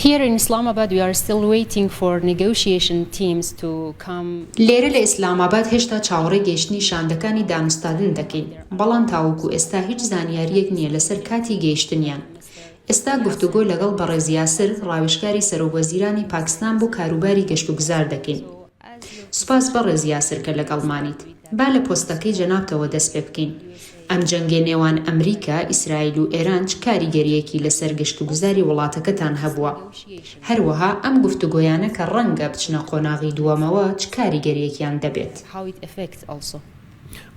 Here in Islamabad, we are still waiting for negotiation teams to come. لێرە لە ئیسلاماباد هێشتا چاوەڕێی گەیشتنی شاندەکانی دانوستاندن دەکەین، بەڵام تاوەکو ئێستا هیچ زانیاریەک نییە لەسەر کاتی گەیشتنیان. ئێستا گفتوگۆ لەگەڵ بەڕێز یاسر ڕاوێژکاری سەرۆکوەزیرانی پاکستان بۆ کاروباری گەشتوگوزار دەکەین. سوپاس بەڕێز یاسر کە لەگەڵمانیت. با لە پۆستەکەی جەنابتەوە دەست پێ بکەین. ئەم جەنگە نێوان ئەمریکا، ئیسرائیل و ئێران چ کاریگەریەکی لەسەر گەشتوگوزاری وڵاتەکەتان هەبووە؟ هەروەها ئەم گفتوگۆیانە کە ڕەنگە بچنە قۆناغی دووەمەوە چ کاریگەریەکیان دەبێت؟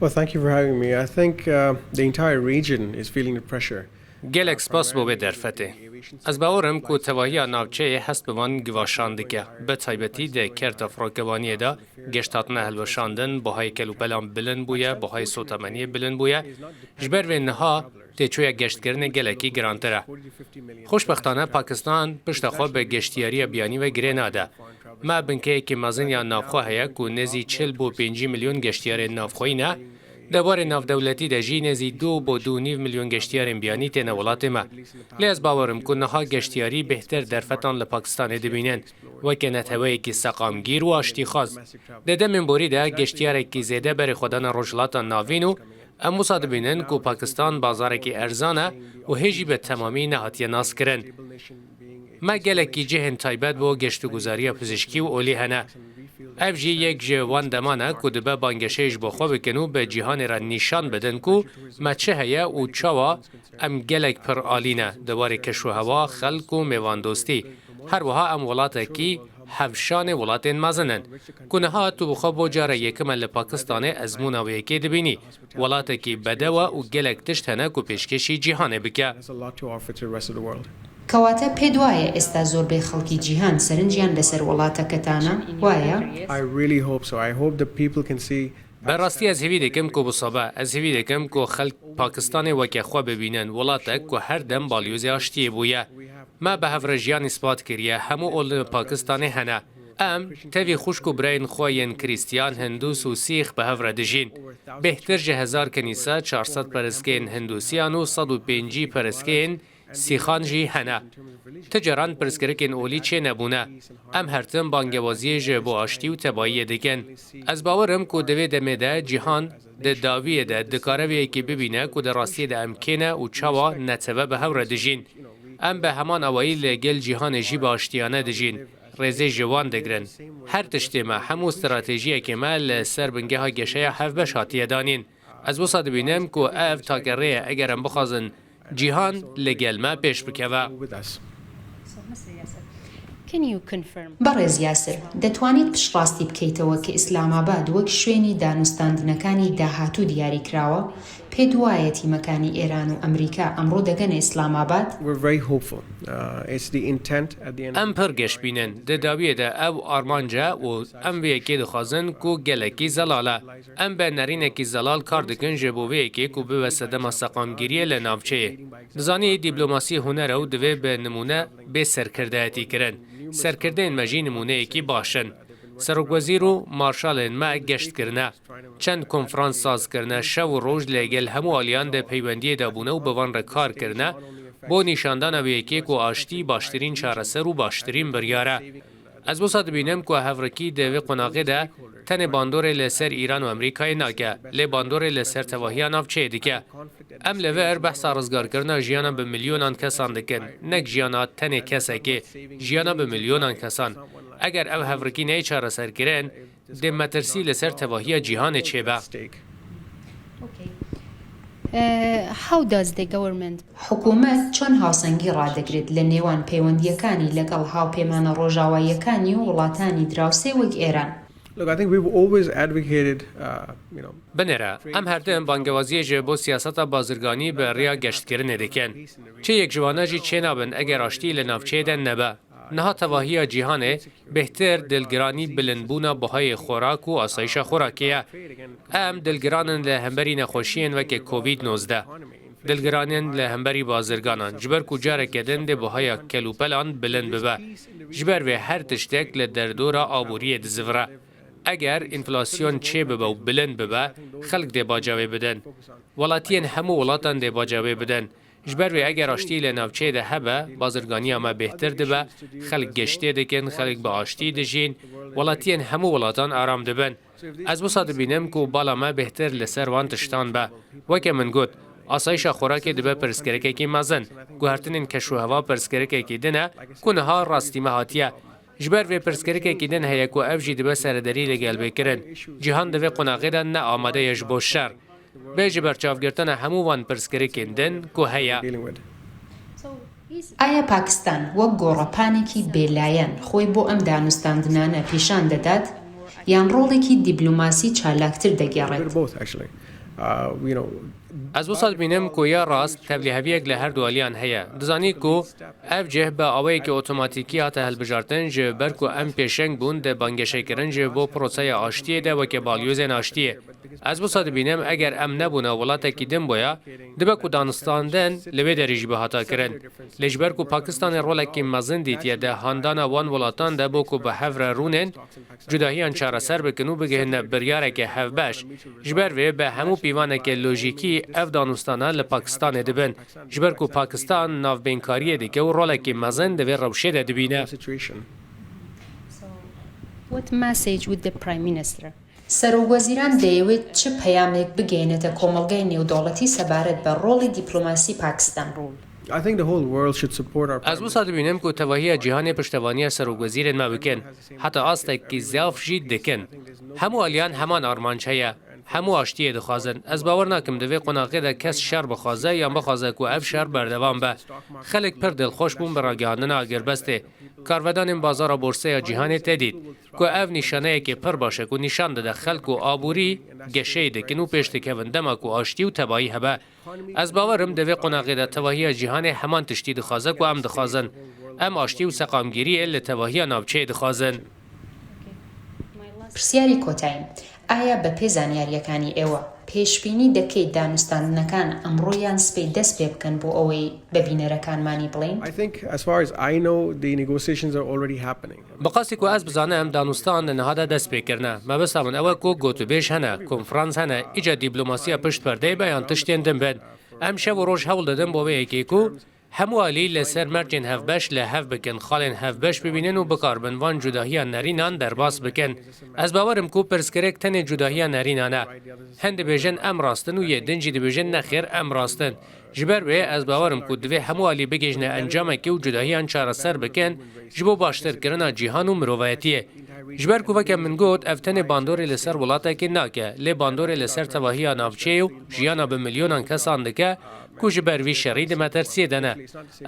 Well, thank you for having me. I think the entire region is feeling the pressure. gelek spas bo vê derfetê. Ez bawerim ku tevahiya navçeyê hest bi van givaşan dike. Bi taybetî de kerta Frakevaniyê de geşt hatine helweşandin, buhayê kelûpelan bilind bûye, buhayê sotemeniyê bilind bûye. Ji ber vê niha têçoya geştkirinê gelekî girantir e. Xoşbextane Pakistan pişta xwe bi geştiyariya biyanî ve girê nade. Me binkeyekî mezin ya navxwe heye ku nêzî 40 bû 5 milyon geştiyarên navxweyî ne. Debarê navdewletî de jî nêzî 2 bû 2.5 milyon geştiyarên biyanî têne welatê me. Lê ez bawerim ku niha geştiyarî bêhter derfetan li Pakistanê dibînin, weke netheweyekî seqamgîr û aştîxaz. Di demên borî de geştiyarekî zêde berê xwedana rojhilatan navîn û em wisa dibînin ku Pakistan bazarekî erzan e û hêjî bi temamî nehatiye naskirin. Me gelekî cihên taybet bo geştûguzariya pizîşkî û olî hene. Ev jî yek ji wan deman e ku dibe bangeşeyê ji bo xwe bikin û bi cîhanê re nîşan bidin ku me çi heye û çawa em gelek pir alî ne debarê keşûhewa, xelk û mêvandostî. Her wiha em welatekî hevşanê welatên mezin in. Ku niha tu bi xwe bo cara yekim e li Pakistanê ezmûna wê yekê dibînî. Welatekî bedew e û gelek tişt hene ku pêşkêşî cîhanê bike. کەواتە پێت وایە ئێستا زۆربەی خەڵکی جیهان سەرنجیان لەسەر وڵاتەکەتانە وایە؟ بەڕاستی ez hêvî dikim ku bi sobe ez hêvî dikim ku xelk Pakistanê weke xwe bibînin welatek ku her dem balyozê aştiyê bûye. Me bi hevrejiyanî spat kiriye hemû ol li Pakistanê hene. Em tevî xuşk û birayên xwe yên Krîstiyan, Hindûs û Sîx bi hev re dijîn. Bêhtir ji 1000 kenîsa 400 pereskeyên Hindûsiyan û 150 pereskeyên Sîxan jî hene. Ti caran pirsgirêkên olî çê nebûne. Em her tim bangewaziyê ji bo aştî û tebayiyê dikin. Ez bawerim ku di vê demê de cîhan di dawiyê de dikare vê yekê bibîne ku di rastiyê de em kêne û çawa neteve bi hev re dijîn. Em bi heman awayî li gel cîhanê jî bi aştiyane dijîn. Rêzê ji wan digirin. Her tiştê me hemû stratejiyekê me li ser bingeha geşeya hevbeş hatiye danîn. Ez wisa dibînim ku ev takerrêye eger em bixwazin cîhan li gel me pêş bikeve. بەڕێز یاسر دەتوانیت پشتڕاستی بکەیتەوە کە ئیسلاماباد وەک شوێنی دانوستاندنەکانی داهاتوو دیاری کراوە؟ پێت وایە تیمەکانی ئێران و ئەمریکا ئەمڕۆ دەگەنە ئیسلاماباد؟ Em pir geşbînin di dawiyê de ew armanca û em vê yekê dixwazin ku gelekî zelal e. Em bi nerînekî zelal kar dikin ji bo vê yekê ku bibe sedema seqamgiriyê li navçeyê. Dizanî dîplomasî huner ew divê bi nimûne bê serkirdeyetî kirin. Serkirdeyên me jî nimûneyekî baş in. Serokwezîr û marşalên me geşt kirine. Çend konferans saz kirine, şev û roj lê gel hemû aliyan de peywendiyê de bûne û bi van re kar kirine bo nîşandana vê yekê ku aştî baştirîn çareser û baştirîn biryar e. Ez wisa dibînim ku hevrekî di vê qonaqê de tenê bandorê li ser Îran û Amerîkayê nake, lê bandorê li ser tevahiya navçeyê dike. Em li ver behsa rizgarkirina jiyana bi milyonan kesan dikin, nek jiyana tenê kesekê, jiyana bi milyonan kesan. Eger ev hevrekî neyê çareserkirin, dê metirsî li ser tevahiya cîhanê çêbe. حکوومەت چۆن هاوسەنگی ڕادەگرێت لە نێوان پەیوەندیەکانی لەگەڵ هاوپەیمانە ڕۆژاواییەکانی و وڵاتانی دراوسێ وەک ئێران؟ Binêre, em her tim bangewaziyê ji bo siyaseta bazirganî bi rêya geştkirinê dikin. Çê yek ji wana jî çê nabin eger aştî li navçeyê de nebe. Niha tevahiya cîhanê bêhtir dilgiranî bilindbûna buhayê xorak û asayişa xorakê ye. Em dilgiranin li hemberî nexweşiyên weke Covid-19. Dilgiranin li hemberî bazirganan ji ber ku careke din dê buhaya kelûpelan bilind bibe. Ji ber vê her tiştek li derdora aboriyê dizivire. Eger enflasyon çê bibe û bilind bibe, xelk dê bacavê bidin. Welatiyên hemû welatan dê bacavê bidin. ji ber vê eger aştî lê navçeyê de hebe bazirganiya me bêhtir dibe xelk geştê dikin xelk bi aştî dijîn welatiyên hemû welatan aram dibin ez wisa dibînim ku bala me bêhtir li ser wan tiştan be weke min got asayişa xorakê dibe pirsgirêkekî mezin guhertinên keşûheva pirsgirêkekî din e ku niha rastî me hatiye ji ber vê pirsgirêkekî din heye ku ev jî dibe serederî li gelbêkirin cîhan divê qonaqê de ne amade ye ji bo şer bê ji ber çavgirtina hemû van pirsgirêkên din ku heye ئایا پاکستان وەک گۆڕەپانێکی بێلایەن خۆی بۆ ئەم دانوستاندنانە پیشان دەدات یان ڕۆڵێکی دیبلۆماسی چالاکتر دەگێڕێت؟ Ez wisa dibînim ku ya rast tevlîheviyek li her du aliyan heye. Dizanî ku ev cih bi awayekî otomatîkî hate hilbijartin ji ber ku em pêşeng bûn de bangeşekirin ji bo proseya aştiyê de weke balyozên aştiyê. Ez wisa dibînim eger em nebûne welatekî din boya dibe ku danistandin li vê derî jî bi hata kirin. Lê ji ber ku Pakistanê rolekî mezin dîtiye de handana wan welatan de bo ku bi hev re rûnên cudahiyan çareser bikin û bigihîne biryareke hevbeş ji ber vê bi hemû pîvaneke lojîkî ev danûstana li Pakistanê dibin ji ber ku Pakistan navbênkariyê dike û rolekî mezin di vê rewşê de dibîne. What message would the Prime Minister? سەرۆکوەزیران دەیەوێت چ پەیامێک بگەێنێتە کۆمەڵگەی نێودەوڵەتی سەبارەت بە ڕۆڵی دیپلۆماسی پاکستان؟ I think the whole world should support our Ez wisa dibînim ku tevahiya cîhanê piştevaniya serokwezîrên me bikin heta astekî zaf jî dikin hemû aliyan heman armanc heye hemû aştiyê dixwazin ez bawer nakim divê qonaqê de kes şer bixwaze yan bixwaze ku ev şer berdevam be xelek pir dilxweş bûn bi ragihandina agirbestê karvedanên bazara borseya cîhanê tê dît ku ev nîşaneyekê pir baş e ku nîşan dide xelk û aborî geşeyê dikin û pêş dikevin dema ku aştî û tebahî hebe ez bawerim divê qonaqê de tevahiya cîhanê heman tiştî dixwaze ku em dixwazin em aştî û seqamgiriyê li tevahiya navçeyê dixwazin. پرسیاری کۆتاییم ئایا بە پێ زانیاریەکانی ئێوە پێشبینی دەکەیت دانوستاندنەکان ئەمڕۆیان سبەی دەست پێ بکەن بۆ ئەوەی بە بینەرەکانمانی بڵێن؟ I think as far as I know the negotiations are already happening. بقاسی کو ez bizanim danûstan li nihada dest pêkirine me besa min ew ku gotûbêj hene konferans hene îca dîplomasiya pişt perdeyê be yan tiştên din bin em şev û roj hewl didin bo vê yekê ku hemû alî li ser mercên hevbeş li hev bikin xalên hevbeş bibînin û bikarbin van cudahiya nerînan derbas bikin ez bawerim ku pirsgirêk tenê cudahiya nerînan e hin dibêjin em rastin û yê din jî dibêjin nexêr em rastin ji ber wê ez bawerim ku divê hemû alî bigêjne encamekî û cudahiyan çareser bikin ji bo baştirkirina cîhan û miroviyetiyê ji ber ku veke min got ev tenê bandorê li ser welatekê nake lê bandorê li ser tevahiya navçeyê û jiyana bi milyonan kesan dike ku ji ber vî şerî di metersiyê de ne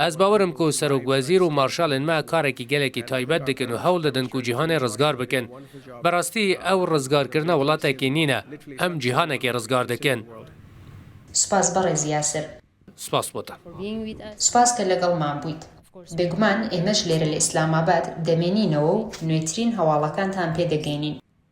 ez bawerim ku serokwezîr û marşalên me karekî gelekî taybet dikin û hewl didin ku cîhanê rizgar bikin bi rastî ew rizgarkirina welatekê nîne em cîhanekê rizgar dikin. سوپاس بەڕێز یاسر. سپاس بۆتە. سوپاس کە لەگەڵمان بوویت. بێگومان ئێمەش لێرە لە ئیسلاماباد دەمێنینەوە و نوێترین هەواڵەکانتان پێدەگەینین.